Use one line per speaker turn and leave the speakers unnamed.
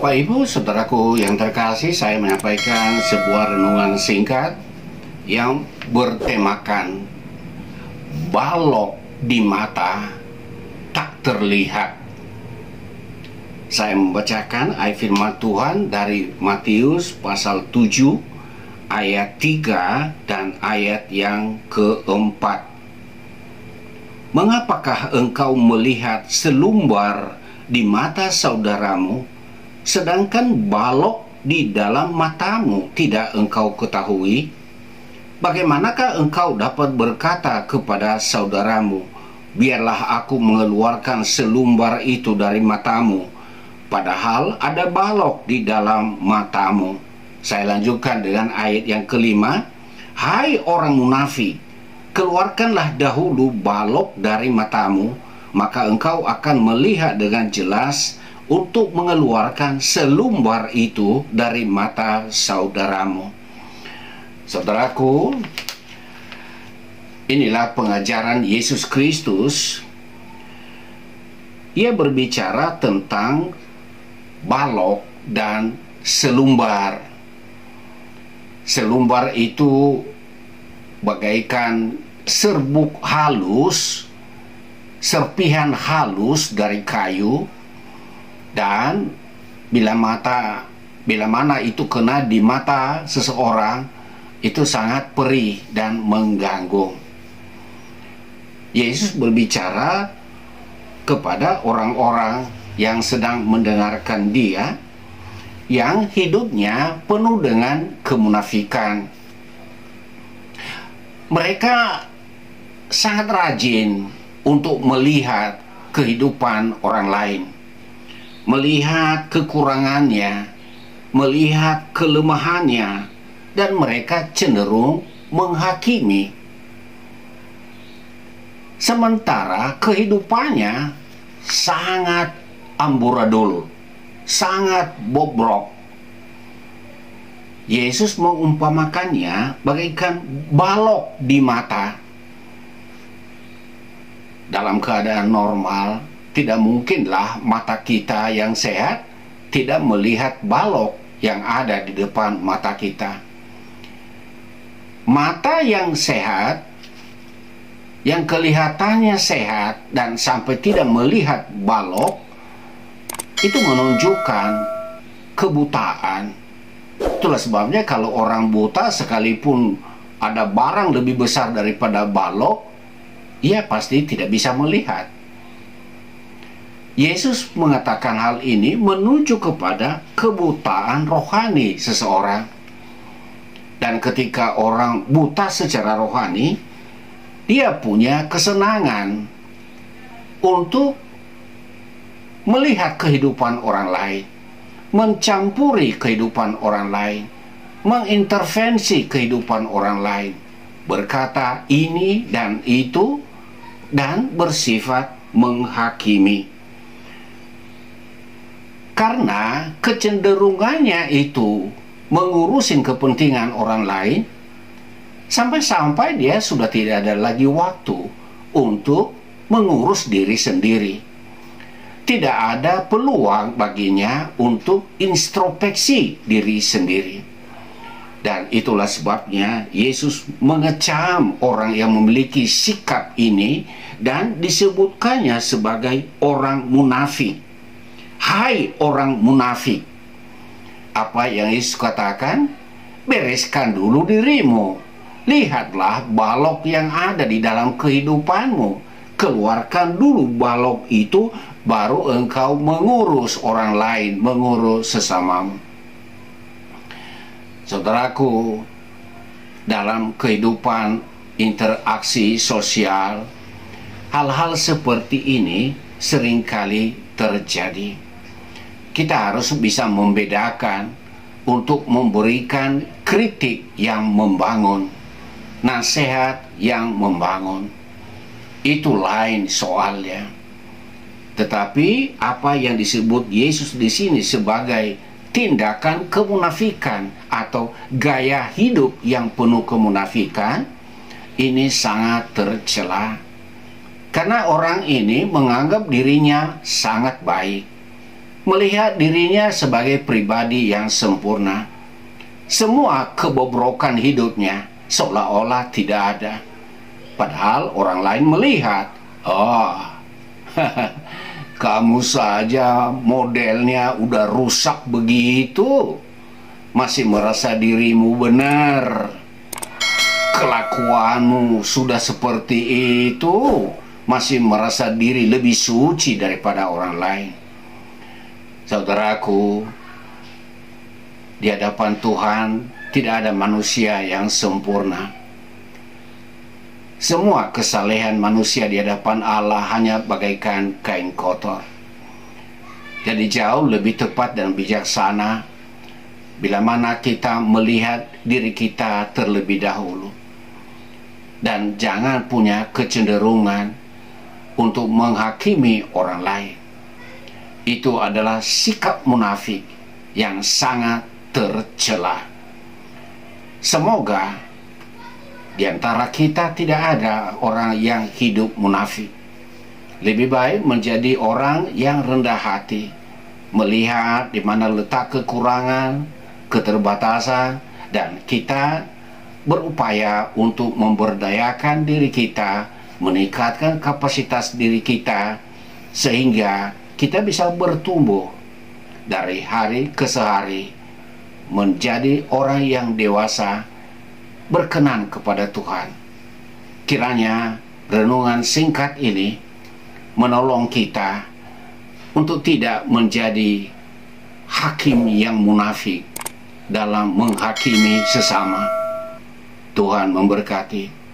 Bapak Ibu, saudaraku yang terkasih, saya menyampaikan sebuah renungan singkat yang bertemakan balok di mata tak terlihat. Saya membacakan ayat firman Tuhan dari Matius pasal 7 ayat 3 dan ayat yang keempat. Mengapakah engkau melihat selumbar di mata saudaramu, sedangkan balok di dalam matamu tidak engkau ketahui? Bagaimanakah engkau dapat berkata kepada saudaramu, biarlah aku mengeluarkan selumbar itu dari matamu, padahal ada balok di dalam matamu? Saya lanjutkan dengan ayat yang kelima. Hai orang munafik, keluarkanlah dahulu balok dari matamu, maka engkau akan melihat dengan jelas untuk mengeluarkan selumbar itu dari mata saudaramu. Saudaraku, inilah pengajaran Yesus Kristus. Ia berbicara tentang balok dan selumbar. Selumbar itu bagaikan serbuk halus, serpihan halus dari kayu, dan bila mana itu kena di mata seseorang, itu sangat perih dan mengganggu. Yesus berbicara kepada orang-orang yang sedang mendengarkan Dia, yang hidupnya penuh dengan kemunafikan. Mereka sangat rajin untuk melihat kehidupan orang lain, melihat kekurangannya, melihat kelemahannya, dan mereka cenderung menghakimi. Sementara kehidupannya sangat amburadul, sangat bobrok. Yesus mengumpamakannya bagaikan balok di mata. Dalam keadaan normal, tidak mungkinlah mata kita yang sehat tidak melihat balok yang ada di depan mata kita. Mata yang sehat, yang kelihatannya sehat dan sampai tidak melihat balok, itu menunjukkan kebutaan. Itulah sebabnya kalau orang buta, sekalipun ada barang lebih besar daripada balok, ia pasti tidak bisa melihat. Yesus mengatakan hal ini menuju kepada kebutaan rohani seseorang. Dan ketika orang buta secara rohani, dia punya kesenangan untuk melihat kehidupan orang lain, mencampuri kehidupan orang lain, mengintervensi kehidupan orang lain, berkata ini dan itu, dan bersifat menghakimi. Karena kecenderungannya itu mengurusin kepentingan orang lain, sampai-sampai dia sudah tidak ada lagi waktu untuk mengurus diri sendiri. Tidak ada peluang baginya untuk introspeksi diri sendiri. Dan itulah sebabnya Yesus mengecam orang yang memiliki sikap ini dan disebutkannya sebagai orang munafik. Hai orang munafik. Apa yang Yesus katakan? Bereskan dulu dirimu. Lihatlah balok yang ada di dalam kehidupanmu. Keluarkan dulu balok itu, baru engkau mengurus orang lain, mengurus sesamamu. Saudaraku, dalam kehidupan interaksi sosial, hal-hal seperti ini seringkali terjadi. Kita harus bisa membedakan untuk memberikan kritik yang membangun, nasihat yang membangun. Itu lain soalnya. Tetapi apa yang disebut Yesus di sini sebagai tindakan kemunafikan atau gaya hidup yang penuh kemunafikan, ini sangat tercela. Karena orang ini menganggap dirinya sangat baik. melihat dirinya sebagai pribadi yang sempurna. Semua kebobrokan hidupnya seolah-olah tidak ada. Padahal orang lain melihat, oh, kamu saja modelnya udah rusak begitu, masih merasa dirimu benar. Kelakuanmu sudah seperti itu, masih merasa diri lebih suci daripada orang lain. Saudaraku, di hadapan Tuhan tidak ada manusia yang sempurna. Semua kesalehan manusia di hadapan Allah hanya bagaikan kain kotor. Jadi jauh lebih tepat dan bijaksana bila mana kita melihat diri kita terlebih dahulu. Dan jangan punya kecenderungan untuk menghakimi orang lain. Itu adalah sikap munafik yang sangat tercela. Semoga di antara kita tidak ada orang yang hidup munafik. Lebih baik menjadi orang yang rendah hati, melihat di mana letak kekurangan, keterbatasan, dan kita berupaya untuk memberdayakan diri kita, meningkatkan kapasitas diri kita, sehingga kita bisa bertumbuh dari hari ke hari menjadi orang yang dewasa, berkenan kepada Tuhan. Kiranya renungan singkat ini menolong kita untuk tidak menjadi hakim yang munafik dalam menghakimi sesama. Tuhan memberkati.